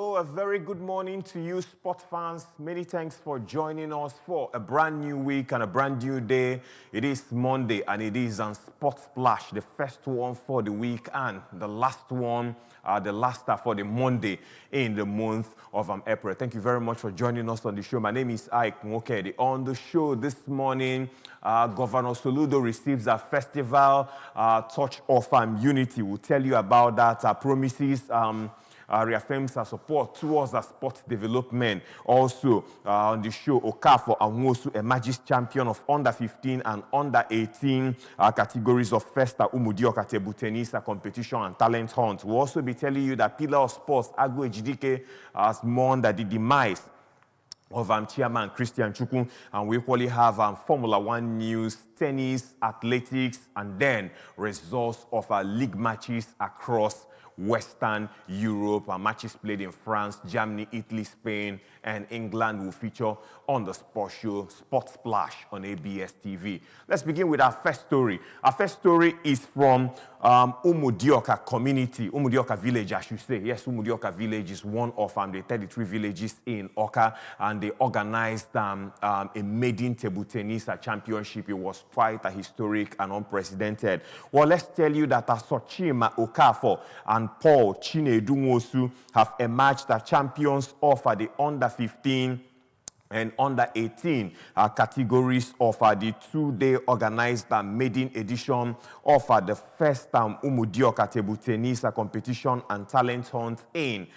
Oh, a very good morning to you, sport fans. Many thanks for joining us for a brand new week and a brand new day. It is Monday and it is on Sport Splash, the first one for the week and the last one, for the Monday in the month of April. Thank you very much for joining us on the show. My name is Ike Nwokedi. On the show this morning, Governor Soludo receives a festival touch of unity. We'll tell you about that. Promises. Reaffirms her support towards sports development. Also on the show, Okafor Anwosu emerges champion of under 15 and under 18 categories of Festa Umudioka table tennis competition and talent hunt. We'll also be telling you that Pillar of Sports, Agbo Ejidike, has mourned the demise of Chairman Christian Chukwu, and we equally have Formula One news, tennis, athletics, and then results of league matches across Western Europe. Matches played in France, Germany, Italy, Spain, and England will feature on the sports show Sport Splash on ABS TV. Let's begin with our first story. Our first story is from Umudioka community, Umudioka village, I should say. Yes, Umudioka village is one of the 33 villages in Oka, and they organized a maiden table tennis championship. It was quite a historic and unprecedented. Well, let's tell you that Sochima Okafor and Paul Chinedu have emerged as champions of the under 15 and under 18 categories of the two-day organized maiden edition of the first Umudioka table tennis competition and talent hunt in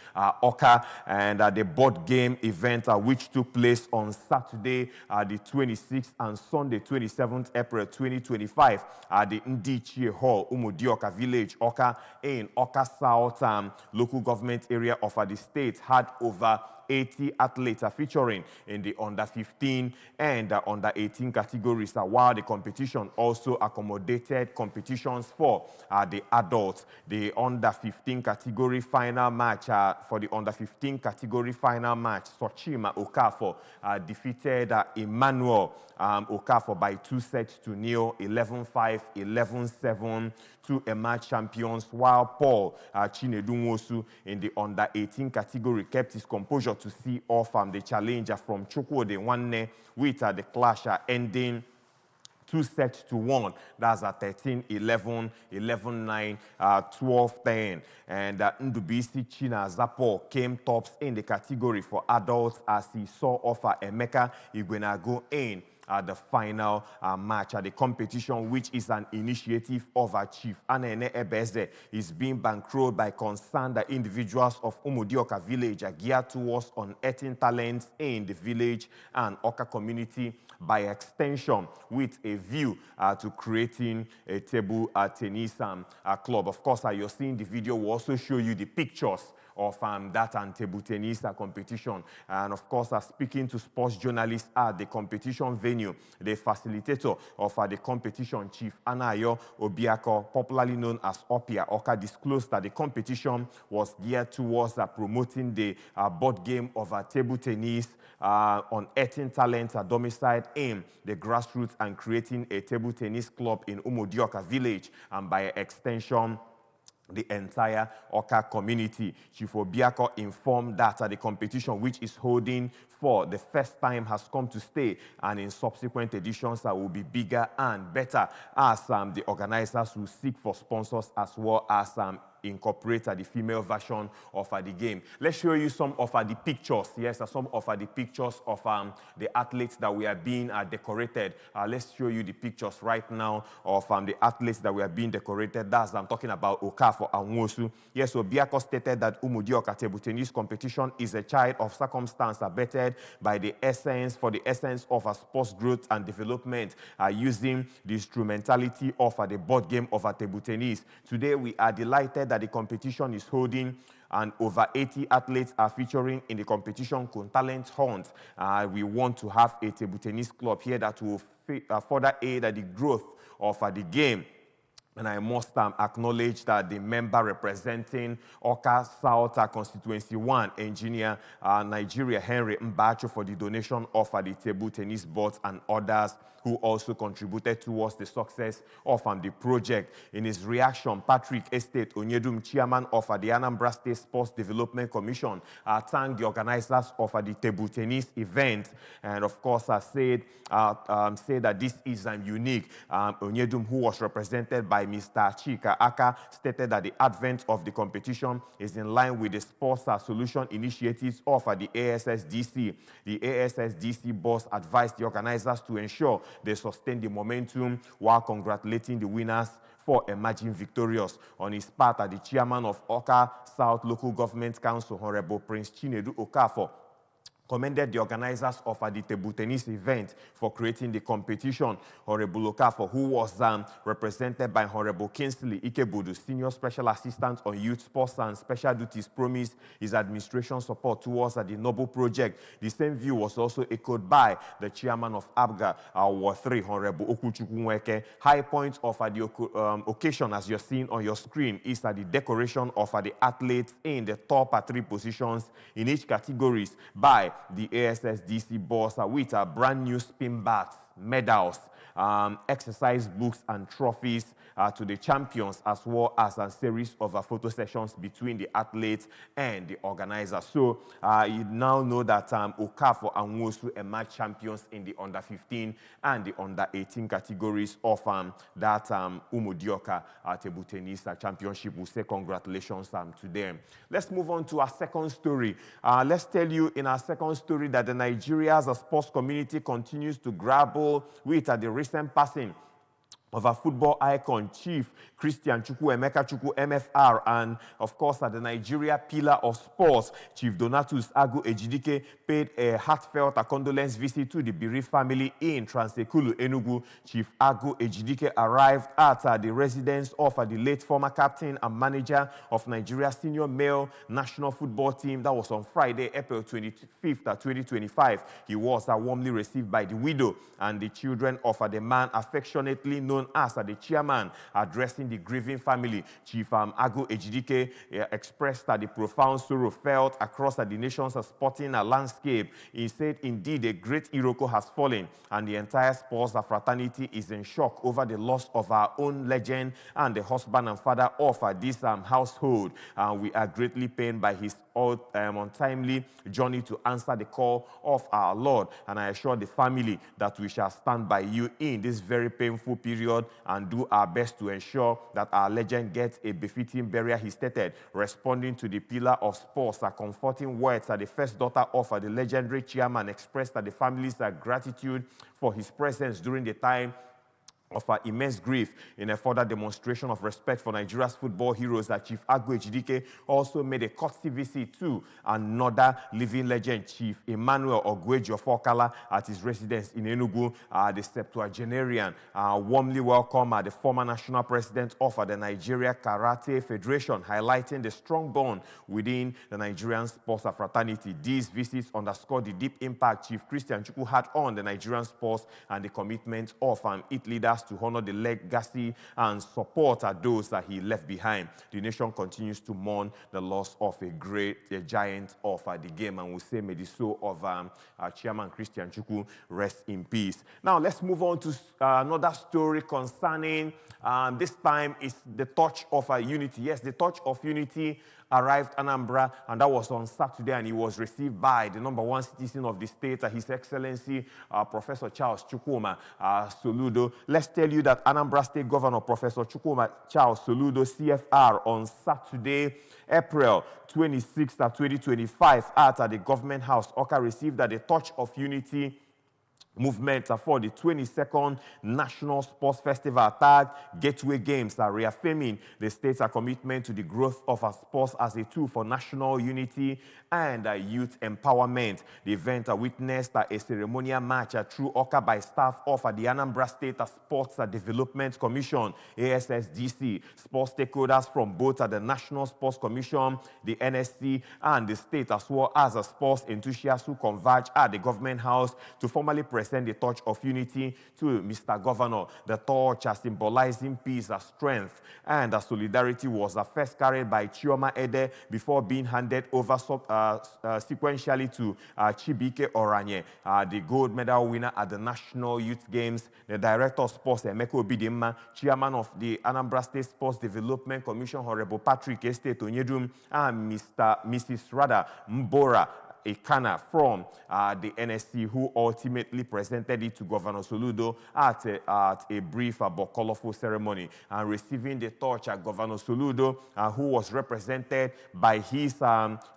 Oka, and the board game event which took place on Saturday the 26th and Sunday 27th April 2025 at the Ndichie Hall, Umudioka Village, Oka, in Oka South local government area of the state, had over 80 athletes featuring in the under 15 and under 18 categories, while the competition also accommodated competitions for the adults. The under 15 category final match, Sochima Okafor defeated Emmanuel Okafor by 2-0, 11-5, 11-7 to emerge champions, while Paul Chinedu in the under 18 category kept his composure to see off the challenger from Chukwude Nwanne, with the clash ending 2-1. That's a 13-11, 11-9, 12-10. And Ndubisi China Zapo came tops in the category for adults as he saw off Emeka Igwenago in the final match. The competition, which is an initiative of Chief Anene Ebeze, is being bankrolled by concerned individuals of Umudioka village geared towards unearthing talents in the village and Oka community, by extension with a view to creating a table tennis club. Of course, you're seeing the video. We'll also show you the pictures of that table tennis competition. And of course, speaking to sports journalists at the competition venue, the facilitator of the competition, Chief Anayo Obiako, popularly known as Opia Oka, disclosed that the competition was geared towards promoting the board game of table tennis, on unearthing talents domiciled in the grassroots and creating a table tennis club in Umudioka village, and by extension the entire Oka community. Chief Obiako informed that the competition, which is holding for the first time, has come to stay, and in subsequent editions will be bigger and better, as the organizers will seek for sponsors as well as incorporate the female version of the game. Let's show you some of the pictures. Yes, some of the pictures of the athletes that we are being decorated. Let's show you the pictures right now of the athletes that we are being decorated. I'm talking about Okafor Anwosu. Yes, Obiako stated that Umudioka table tennis competition is a child of circumstance abetted by the essence of sports growth and development, using the instrumentality of the board game of table tennis. Today, we are delighted that the competition is holding, and over 80 athletes are featuring in the competition talent hunt. We want to have a table tennis club here that will further aid the growth of the game And I must acknowledge that the member representing Oka South Constituency 1, Engineer Nigeria Henry Mbacho, for the donation of the table tennis boards and others who also contributed towards the success of the project. In his reaction, Patrick Estate Onyedum, chairman of the Anambra State Sports Development Commission, thanked the organizers of the table tennis event, and of course said that this is unique. Onyedum, who was represented by Mr. Chika Aka, stated that the advent of the competition is in line with the sports solution initiatives of the ASSDC. The ASSDC boss advised the organizers to ensure they sustain the momentum while congratulating the winners for emerging victorious. On his part, the chairman of Oka South Local Government Council, Honorable Prince Chinedu Okafor, commended the organizers of the table tennis event for creating the competition. Honorable Okafor, who was represented by Honorable Kingsley Ikebudu, Senior Special Assistant on Youth Sports and Special Duties, promised his administration support towards the noble project. The same view was also echoed by the chairman of ABGA, Ward 3, Honorable Okuchukwunweke. High point of the occasion, as you're seeing on your screen, is the decoration of the athletes in the top 3 positions in each categories by the ASSDC boss with brand new spin bats, medals, exercise books and trophies to the champions, as well as a series of photo sessions between the athletes and the organizers. So you now know that Okafor and Nwosu emerged champions in the under-15 and the under-18 categories of that Umudioka table tennis championship. We'll say congratulations to them. Let's move on to our second story. Let's tell you in our second story that the Nigeria's sports community continues to grapple with the recent passing of a football icon, Chief Christian Chukwu Emeka Chukwu, MFR, and of course the Nigeria pillar of sports, Chief Donatus Agu Ejidike, paid a heartfelt condolence visit to the bereaved family in Transekulu, Enugu. Chief Agu Ejidike arrived at the residence of the late former captain and manager of Nigeria's senior male national football team. That was on Friday, April 25th, 2025. He was warmly received by the widow and the children of the man affectionately known as the chairman. Addressing the grieving family, Chief Agu Ejidike expressed the profound sorrow felt across the nation's sporting landscape. He said, indeed, a great Iroko has fallen, and the entire sports fraternity is in shock over the loss of our own legend and the husband and father of this household. We are greatly pained by his untimely journey to answer the call of our Lord, and I assure the family that we shall stand by you in this very painful period and do our best to ensure that our legend gets a befitting burial, he stated. Responding to the pillar of sports, comforting words, the first daughter of the legendary chairman expressed the family's gratitude for his presence during the time of immense grief. In a further demonstration of respect for Nigeria's football heroes, Chief Agu Ejidike also made a courtesy visit to another living legend, Chief Emmanuel Ogwejo Fokala, at his residence in Enugu. The septuagenarian warmly welcomed the former national president of the Nigeria Karate Federation, highlighting the strong bond within the Nigerian sports fraternity. These visits underscore the deep impact Chief Christian Chukwu had on the Nigerian sports and the commitment of its leaders to honor the legacy and support those that he left behind. The nation continues to mourn the loss of a giant of the game, and we say may the soul of Chairman Christian Chukwu rest in peace. Now let's move on to another story concerning, this time is the Torch of Unity. Yes, the Torch of Unity arrived Anambra, and that was on Saturday, and he was received by the #1 citizen of the state, His Excellency Professor Charles Chukwuma Soludo. Let's tell you that Anambra State Governor Professor Chukwuma Charles Soludo, CFR, on Saturday, April 26, 2025, at the Government House, Oka, received the Torch of Unity movement for the 22nd National Sports Festival tag Gateway Games, reaffirming the state's commitment to the growth of sports as a tool for national unity and youth empowerment. The event witnessed a ceremonial march through Oka by staff of the Anambra State Sports Development Commission, ASSDC. Sports stakeholders from both the National Sports Commission, the NSC, and the state, as well as sports enthusiasts who converged at the Government House to formally present present the torch of unity to Mr. Governor. The torch symbolizing peace, strength, and solidarity was first carried by Chioma Ede before being handed over sequentially to Chibike Oranye, the gold medal winner at the National Youth Games. The Director of Sports, Emeka Obidimma, Chairman of the Anambra State Sports Development Commission, Honorable Patrick Estate Onyedum, and Mrs. Mbora Ekana from the NSC, who ultimately presented it to Governor Soludo at a brief but colorful ceremony. And receiving the torch, Governor Soludo, who was represented by his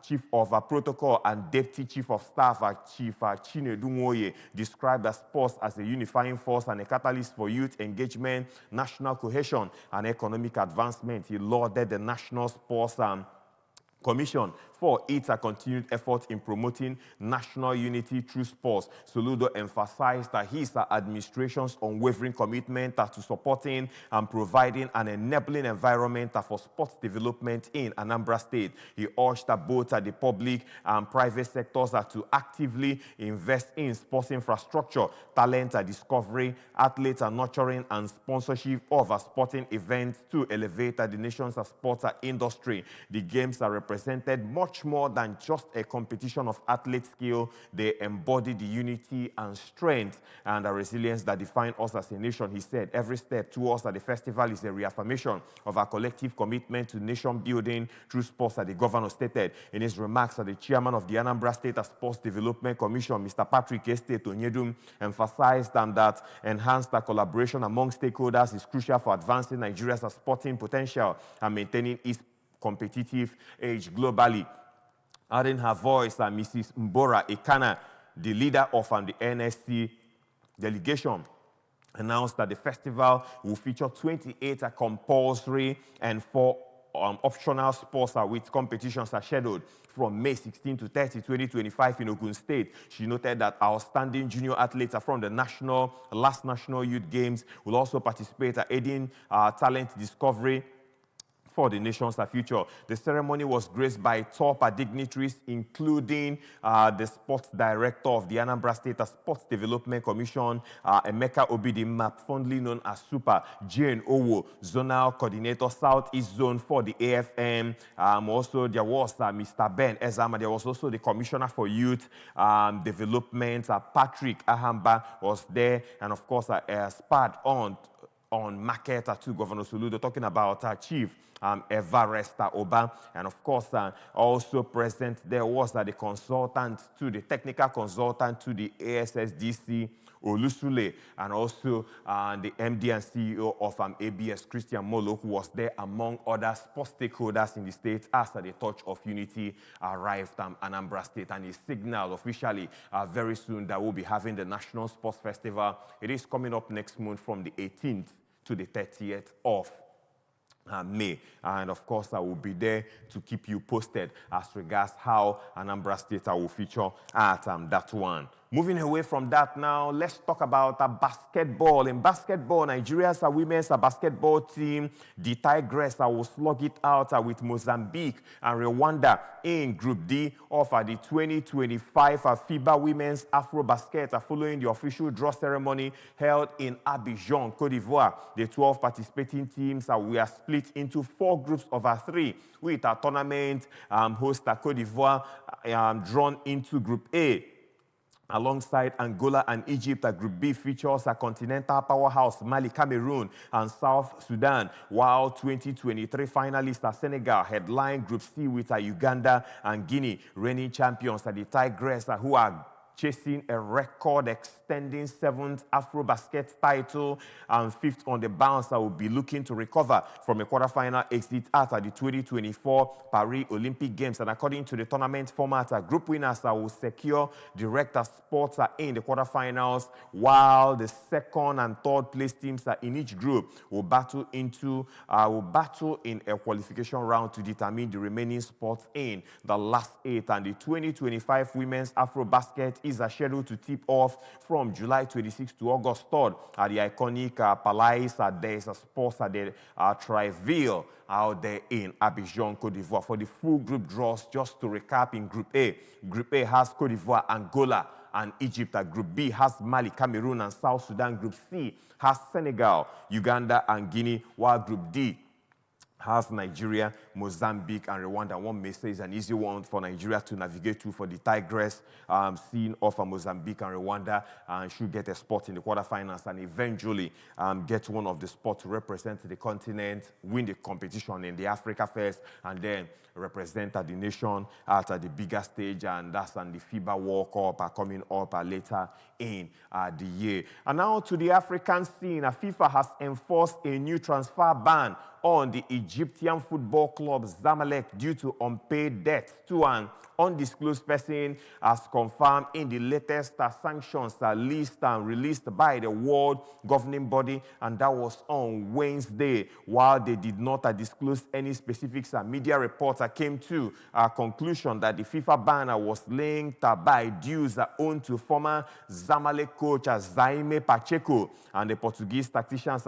Chief of Protocol and Deputy Chief of Staff, Chief Chinedu Nwoye, described the sports as a unifying force and a catalyst for youth engagement, national cohesion, and economic advancement. He lauded the National Sports Commission for its continued effort in promoting national unity through sports. Soludo emphasized his administration's unwavering commitment to supporting and providing an enabling environment for sports development in Anambra State. He urged both the public and private sectors to actively invest in sports infrastructure, talent discovery, athlete nurturing, and sponsorship of sporting events to elevate the nation's sports industry. The games are represented much more than just a competition of athlete skill. They embody the unity and strength and the resilience that define us as a nation. He said, every step towards the festival is a reaffirmation of our collective commitment to nation building through sports, the governor stated. In his remarks, the chairman of the Anambra State Sports Development Commission, Mr. Patrick Estate Onyedum, emphasized that enhanced collaboration among stakeholders is crucial for advancing Nigeria's sporting potential and maintaining its competitive edge globally. Adding her voice, Mrs. Mbora Ekana, the leader of the NSC delegation, announced that the festival will feature 28 compulsory and 4 optional sports with competitions scheduled from May 16 to 30, 2025 in Ogun State. She noted that outstanding junior athletes from the last National Youth Games will also participate, aiding talent discovery for the nation's future. The ceremony was graced by top dignitaries, including the sports director of the Anambra State Sports Development Commission, Emeka Obidimma, fondly known as Super, Jane Owo, zonal coordinator, Southeast Zone for the AFM. Also, there was Mr. Ben Ezama. There was also the Commissioner for Youth Development, Patrick Ahamba, was there, and of course, spurred on market to Governor Soludo, talking about Chief Evaresta Oba. And of course, also present there was the technical consultant to the ASSDC, Olusule, and also the MD and CEO of ABS, Christian Molo, who was there among other sports stakeholders in the state as the torch of unity arrived Anambra State, and he signaled officially very soon that we'll be having the National Sports Festival. It is coming up next month from the 18th to the 30th of May. And of course, I will be there to keep you posted as regards how Anambra State will feature at that one. Moving away from that now, let's talk about basketball. In basketball, Nigeria's women's basketball team, the Tigress, will slug it out with Mozambique and Rwanda in Group D of the 2025 FIBA Women's Afro-Basket following the official draw ceremony held in Abidjan, Cote d'Ivoire. The 12 participating teams were split into 4 groups of 3, with a tournament host Cote d'Ivoire drawn into Group A. Alongside Angola and Egypt, Group B features a continental powerhouse Mali, Cameroon, and South Sudan, while 2023 finalists Senegal headline Group C with Uganda and Guinea, reigning champions the Tigress, who are chasing a record-extending 7th Afro-Basket title and 5th on the bounce. Will be looking to recover from a quarterfinal exit at the 2024 Paris Olympic Games. And according to the tournament format, group winners will secure direct spots in the quarterfinals, while the 2nd and 3rd place teams in each group will battle in a qualification round to determine the remaining spots in the last 8. And the 2025 Women's Afro-Basket is scheduled to tip off from July 26 to August 3rd at the iconic Palais des Sports at the Triville out there in Abidjan, Cote d'Ivoire. For the full group draws, just to recap, in Group A has Cote d'Ivoire, Angola, and Egypt. Group B has Mali, Cameroon, and South Sudan. Group C has Senegal, Uganda, and Guinea, while Group D has Nigeria, Mozambique, and Rwanda. One may say is an easy one for Nigeria to navigate to for the Tigress, seeing off Mozambique and Rwanda, and should get a spot in the quarterfinals and eventually get one of the spots to represent the continent, win the competition in the Africa Fest, and then represent the nation at the bigger stage, and that's on the FIBA World Cup coming up later in the year. And now to the African scene, FIFA has enforced a new transfer ban on the Egyptian football club Zamalek due to unpaid debts to an undisclosed person, as confirmed in the latest sanctions list released by the World Governing Body, and that was on Wednesday. While they did not disclose any specifics, media reports came to a conclusion that the FIFA ban was linked by dues owed to former Zamalek coach Jaime Pacheco, and the Portuguese tactician's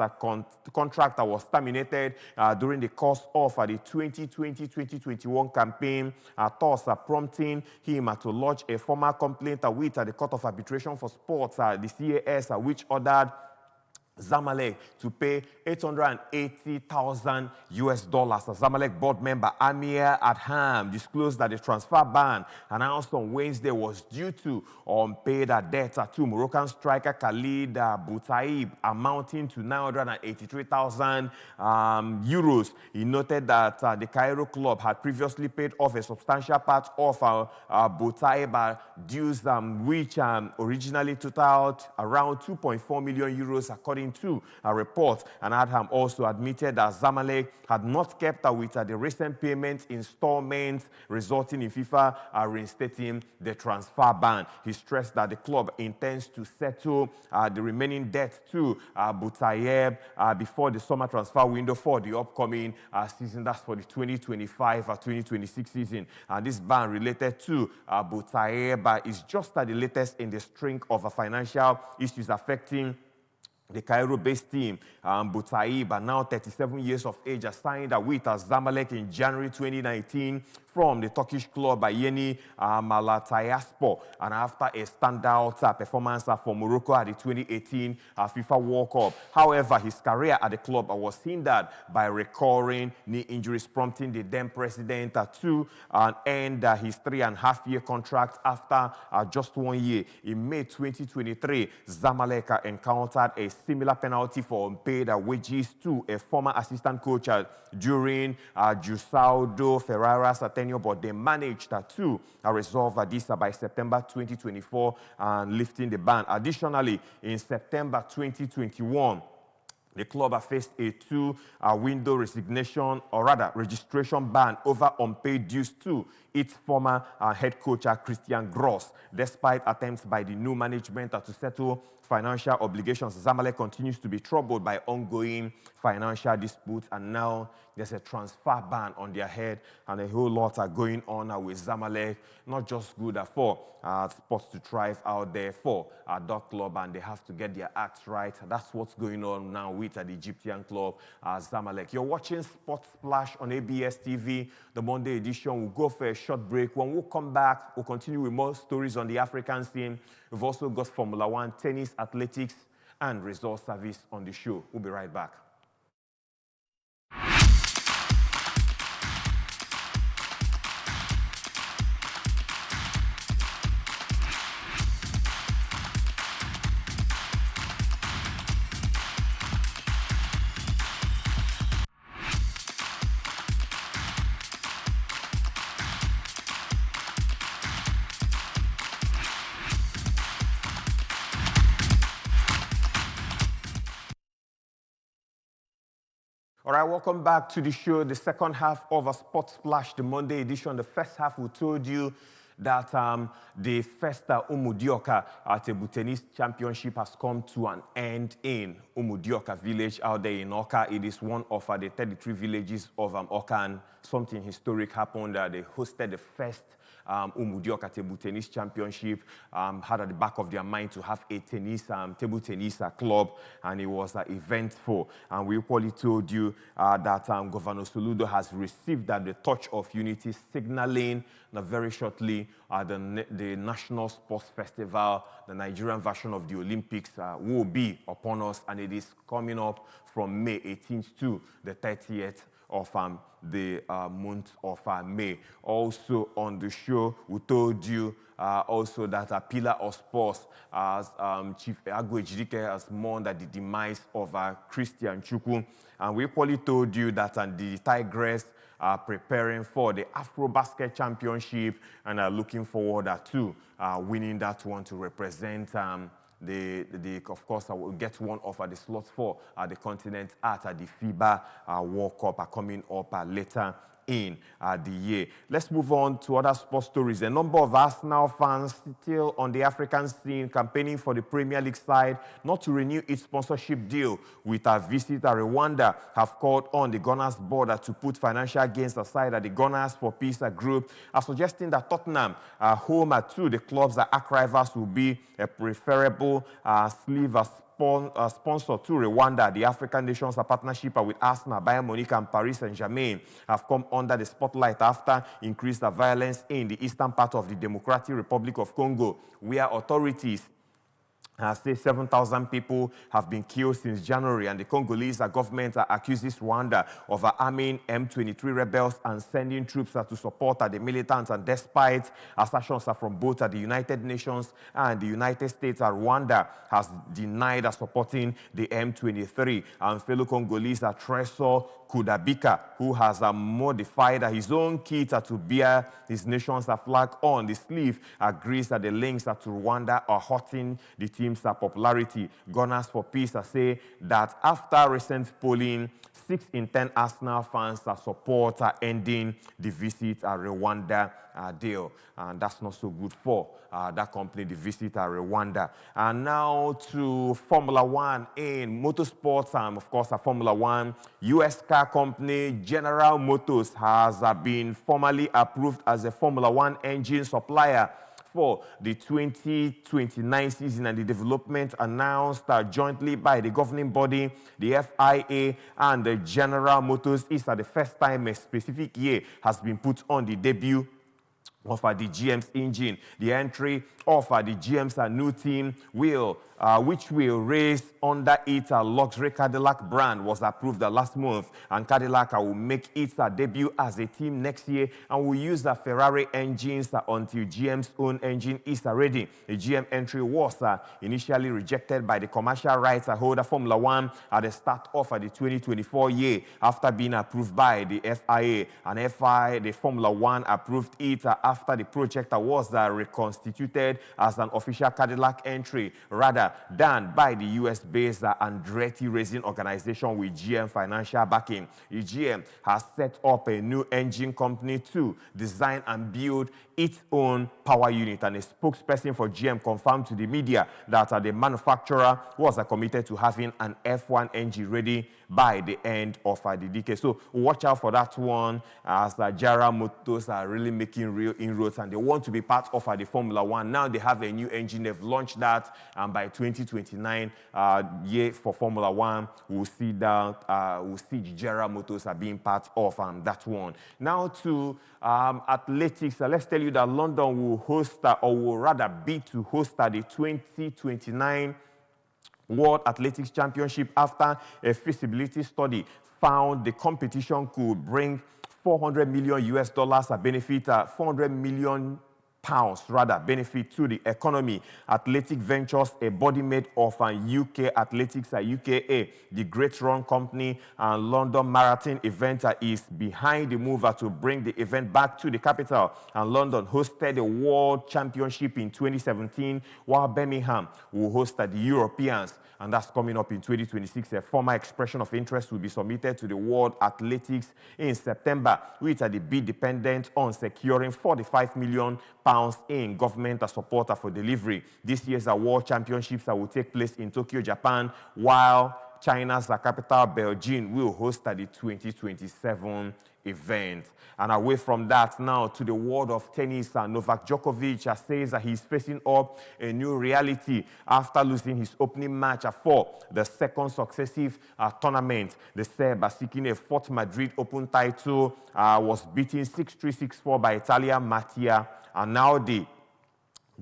contract was terminated during the course of the 2020-2021 campaign, thus prompting him to lodge a formal complaint with the Court of Arbitration for Sports, the CAS, which ordered Zamalek to pay $880,000 US. Zamalek board member Amir Adham disclosed that the transfer ban announced on Wednesday was due to unpaid debt to Moroccan striker Khalid Boutaib, amounting to 983,000 euros. He noted that the Cairo club had previously paid off a substantial part of Boutaib dues, which originally totaled around 2.4 million euros, according to a report. And Adham also admitted that Zamalek had not kept with the recent payment installments, resulting in FIFA reinstating the transfer ban. He stressed that the club intends to settle the remaining debt to Boutaib before the summer transfer window for the upcoming season. That's for the 2025-2026 season. And this ban related to Boutaib is just the latest in the string of financial issues affecting the Cairo-based team. Boutaib, now 37 years of age, signed with Zamalek in January 2019 from the Turkish club Yeni Malatyaspor, and after a standout performance for Morocco at the 2018 FIFA World Cup. However, his career at the club was hindered by recurring knee injuries, prompting the then president to end his 3.5-year contract after just 1 year. In May 2023, Zamalek encountered a similar penalty for unpaid wages to a former assistant coach during Giusaldo Ferrara's tenure, but they managed to resolve this by September 2024 and lifting the ban. Additionally, in September 2021, the club faced a two-window resignation, or rather registration ban over unpaid dues to its former head coach, Christian Gross. Despite attempts by the new management to settle financial obligations, Zamalek continues to be troubled by ongoing financial disputes, and now there's a transfer ban on their head, and a whole lot are going on with Zamalek. Not just good for sports to thrive out there for our dog club, and they have to get their acts right. That's what's going on now with the Egyptian club, Zamalek. You're watching Sports Splash on ABS TV, the Monday edition. We'll go for a short break. When we come back, we'll continue with more stories on the African scene. We've also got Formula One, tennis, athletics, and resource service on the show. We'll be right back. All right, welcome back to the show, the second half of a Sports Splash, the Monday edition. The first half, we told you that the first Umudioka Table Tennis Championship has come to an end in Umudioka village out there in Oka. It is one of the 33 villages of Oka, and something historic happened. They hosted the first Umudioka Table Tennis Championship, had at the back of their mind to have a table tennis club, and it was eventful. And we equally told you that Governor Soludo has received the touch of unity, signaling that very shortly the National Sports Festival, the Nigerian version of the Olympics, will be upon us, and it is coming up from May 18th to the 30th of the month of May. Also on the show, we told you also that a pillar of sports, as Chief Agwe Ejidike has mourned the demise of Christian Chukwu. And we equally told you that the Tigress are preparing for the Afro-Basket Championship and are looking forward to winning that one to represent of course, I will get one of the slots for the continent at the FIBA World Cup coming up later in the year. Let's move on to other sports stories. A number of Arsenal fans still on the African scene campaigning for the Premier League side not to renew its sponsorship deal with a visit Rwanda have called on the Gunners board to put financial gains aside at the Gunners for Peace group, suggesting that Tottenham, home to the club's arch rivals, will be a preferable sleeve sponsor to Rwanda. The African nations, a partnership with Arsenal, Bayern Munich, and Paris Saint-Germain have come under the spotlight after increased violence in the eastern part of the Democratic Republic of Congo, where authorities say 7,000 people have been killed since January, and the Congolese government accuses Rwanda of arming M23 rebels and sending troops to support the militants. And despite assertions from both the United Nations and the United States, Rwanda has denied supporting the M23. And fellow Congolese Tresor Kudabika, who has modified his own kit to bear his nation's flag on the sleeve, agrees that the links to Rwanda are hurting the team's popularity. Gunners for Peace say that after recent polling, 6 in 10 Arsenal fans support ending the visit Rwanda deal. And that's not so good for that company, the visit Rwanda. And now to Formula One in motorsports. Of course, Formula One, U.S. car company General Motors has been formally approved as a Formula One engine supplier for the 2029 season, and the development announced jointly by the governing body, the FIA, and the General Motors is the first time a specific year has been put on the debut of the GM's engine. The entry of the GM's new team which will race under its luxury Cadillac brand, was approved last month, and Cadillac will make its debut as a team next year and will use the Ferrari engines until GM's own engine is ready. The GM entry was initially rejected by the commercial rights holder Formula One at the start of the 2024 year after being approved by the FIA, and the Formula One approved it after the project was reconstituted as an official Cadillac entry rather than by the US-based Andretti Racing organization with GM financial backing. The GM has set up a new engine company to design and build its own power unit, and a spokesperson for GM confirmed to the media that the manufacturer was committed to having an F1 engine ready by the end of the decade. So watch out for that one, as General Motors are really making real inroads, and they want to be part of the Formula One. Now they have a new engine. They've launched that, and by 2029 year for Formula One, we'll see General Motors are being part of that one. Now to athletics. Let's tell you that London will host, or will rather be to host, the 2029 World Athletics Championship after a feasibility study found the competition could bring $400 million US benefit, 400 million pounds rather benefit to the economy. Athletic Ventures, a body made of UK Athletics, UKA, the Great Run Company, and London Marathon event is behind the move to bring the event back to the capital. And London hosted the World Championship in 2017, while Birmingham will host the Europeans, and that's coming up in 2026. A formal expression of interest will be submitted to the World Athletics in September, with the bid dependent on securing £45 million in government support for delivery. This year's World Championships will take place in Tokyo, Japan, while China's capital, Beijing, will host the 2027 event. And away from that, now to the world of tennis, Novak Djokovic says that he's facing up a new reality after losing his opening match for the second successive tournament. The Serb, seeking a fourth Madrid Open title, was beaten 6-3, 6-4 by Italian Mattia, and now the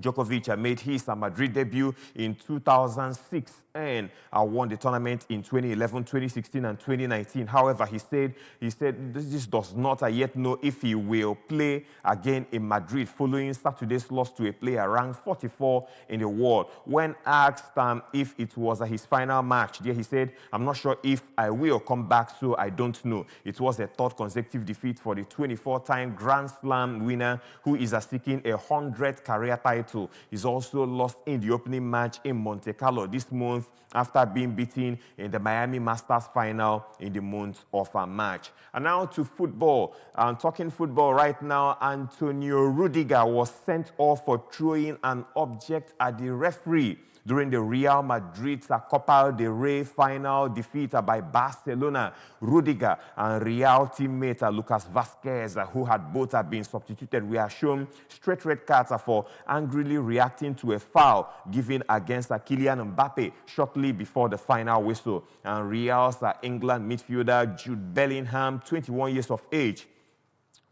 Djokovic made his Madrid debut in 2006 and won the tournament in 2011, 2016, and 2019. However, he said this does not yet know if he will play again in Madrid following Saturday's loss to a player ranked 44 in the world. When asked if it was his final match, he said, "I'm not sure if I will come back, so I don't know." It was a third consecutive defeat for the 24-time Grand Slam winner, who is seeking a 100th career title. He's also lost in the opening match in Monte Carlo this month after being beaten in the Miami Masters final in the month of March. And now to football. Talking football right now, Antonio Rudiger was sent off for throwing an object at the referee during the Real Madrid's Copa del Rey final defeat by Barcelona. Rudiger and Real teammate Lucas Vazquez, who had both been substituted, were shown straight red cards for angrily reacting to a foul given against Kylian Mbappe shortly before the final whistle. And Real's England midfielder Jude Bellingham, 21 years of age,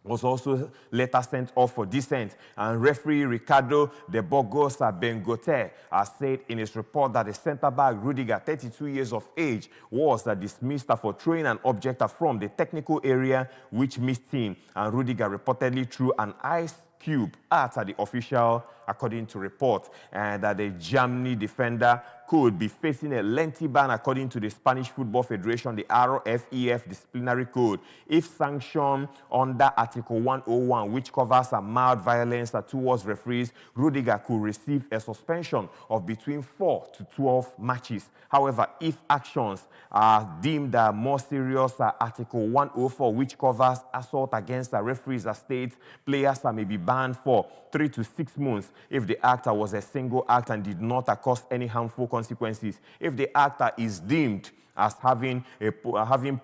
was also later sent off for dissent. And referee Ricardo de Burgos Bengote said in his report that the centre-back Rudiger, 32 years of age, was dismissed for throwing an object from the technical area which missed him. And Rudiger reportedly threw an ice cube at the official, according to report, and that the Germany defender could be facing a lengthy ban according to the Spanish Football Federation, the RFEF disciplinary code, if sanctioned under Article 101, which covers mild violence towards referees. Rudiger could receive a suspension of between 4 to 12 matches. However, if actions are deemed more serious, Article 104, which covers assault against referees, states players may be banned for 3 to 6 months if the act was a single act and did not cause any harmful consequences. If the actor is deemed as having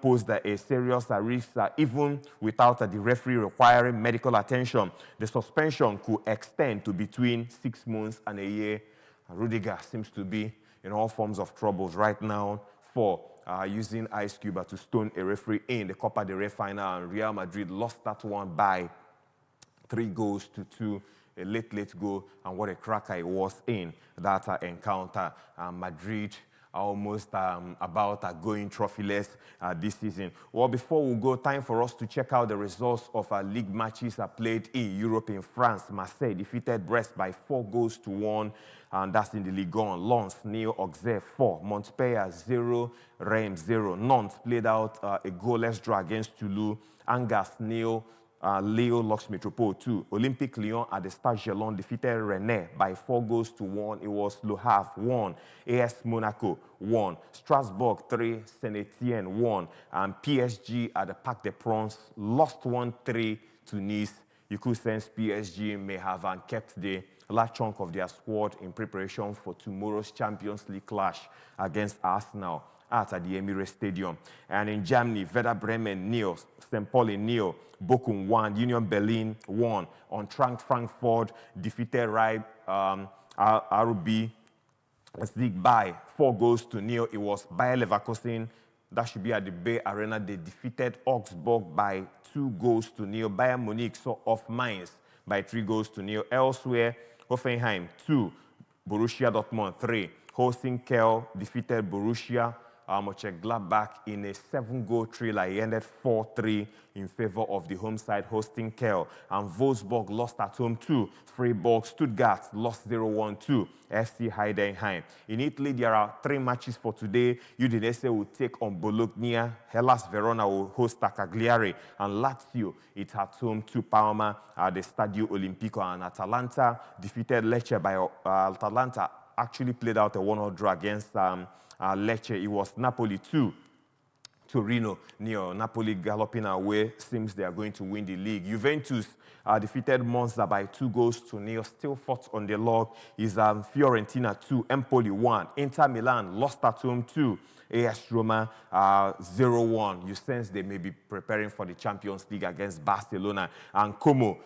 posed a serious risk, even without the referee requiring medical attention, the suspension could extend to between 6 months and a year. Rudiger seems to be in all forms of troubles right now for using ice cube to stone a referee in the Copa del Rey final, and Real Madrid lost that one by 3-2. A late goal, and what a cracker it was in that encounter. Madrid almost about going trophyless this season. Well, before we go, time for us to check out the results of league matches played in Europe. In France, Marseille defeated Brest by 4-1, and that's in the Ligue 1. Lens, nil, Auxerre 4, Montpellier 0, Reims 0. Nantes played out a goalless draw against Toulouse. Angers nil, Leo Lux Metropole 2. Olympique Lyon at the Stade Gelon defeated Rennes by 4-1. It was Le Havre 1. AS Monaco 1. Strasbourg 3. Saint-Etienne 1. And PSG at the Parc des Princes lost 1-3 to Nice. You could sense PSG may have kept the large chunk of their squad in preparation for tomorrow's Champions League clash against Arsenal at the Emirates Stadium. And in Germany, Werder Bremen nil, St. Pauli nil, Bochum 1, Union Berlin 1. Eintracht Frankfurt defeated RB Leipzig by 4-0. It was Bayer Leverkusen, that should be at the Bay Arena. They defeated Augsburg by 2-0. Bayern Munich saw off Mainz by 3-0. Elsewhere, Hoffenheim 2, Borussia Dortmund 3. Hosting Kiel defeated Borussia Mönchengladbach in a 7-goal thriller. He ended 4-3 in favor of the home side hosting Kiel. And Wolfsburg lost at home to Freiburg. Stuttgart lost 0-1 to FC Heidenheim. In Italy, there are 3 matches for today. Udinese will take on Bologna. Hellas Verona will host Cagliari. And Lazio, it's at home to Parma at the Stadio Olimpico. And Atalanta defeated Lecce by Atalanta actually played out a 1-0 draw against Lecce. It was Napoli 2, Torino, Napoli galloping away. Seems they are going to win the league. Juventus defeated Monza by 2-0. Still fourth on the log is Fiorentina 2, Empoli 1. Inter Milan lost at home 2. AS Roma 0-1. You sense they may be preparing for the Champions League against Barcelona. And Como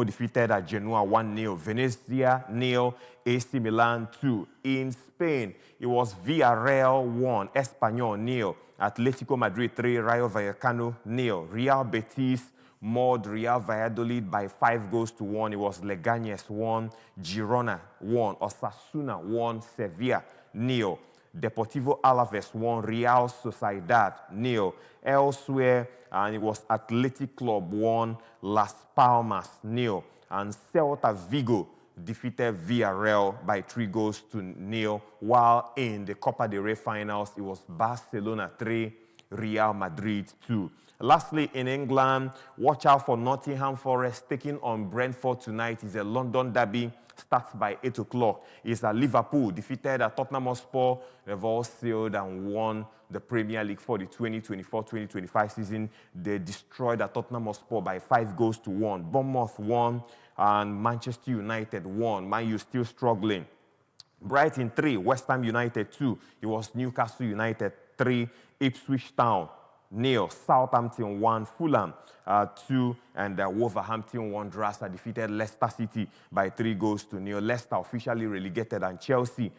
defeated Genoa 1-0. Venezia 0. AC Milan 2. In Spain, it was Villarreal 1. Espanyol 0. Atletico Madrid 3. Rayo Vallecano 0. Real Betis mauled Real Valladolid by 5-1. It was Leganés 1. Girona 1. Osasuna 1. Sevilla 0. Deportivo Alaves 1, Real Sociedad 0. Elsewhere, and it was Athletic Club 1, Las Palmas 0. And Celta Vigo defeated Villarreal by 3-0. While in the Copa del Rey finals, it was Barcelona 3, Real Madrid 2. Lastly, in England, watch out for Nottingham Forest taking on Brentford tonight. It's a London derby. Starts by 8 o'clock. It's Liverpool defeated Tottenham Hotspur. They've all sailed and won the Premier League for the 2024-2025 season. They destroyed Tottenham Hotspur by 5-1. Bournemouth won and Manchester United won. Man U still struggling. Brighton 3, West Ham United 2. It was Newcastle United 3, Ipswich Town 0. Southampton 1, Fulham 2, and Wolverhampton Wanderers defeated Leicester City by 3-0. Leicester officially relegated, and Chelsea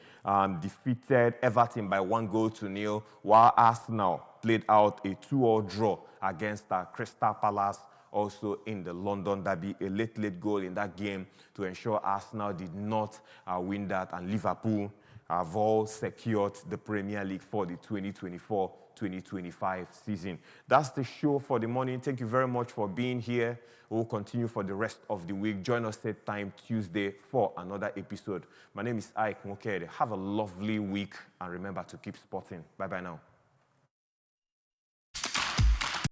defeated Everton by 1-0, while Arsenal played out a 2-2 draw against Crystal Palace, also in the London derby. A late goal in that game to ensure Arsenal did not win that, and Liverpool have all secured the Premier League for the 2024-2025 season. That's the show for the morning. Thank you very much for being here. We'll continue for the rest of the week. Join us same time Tuesday for another episode. My name is Ike Mokede. Have a lovely week, and remember to keep sporting. Bye-bye now.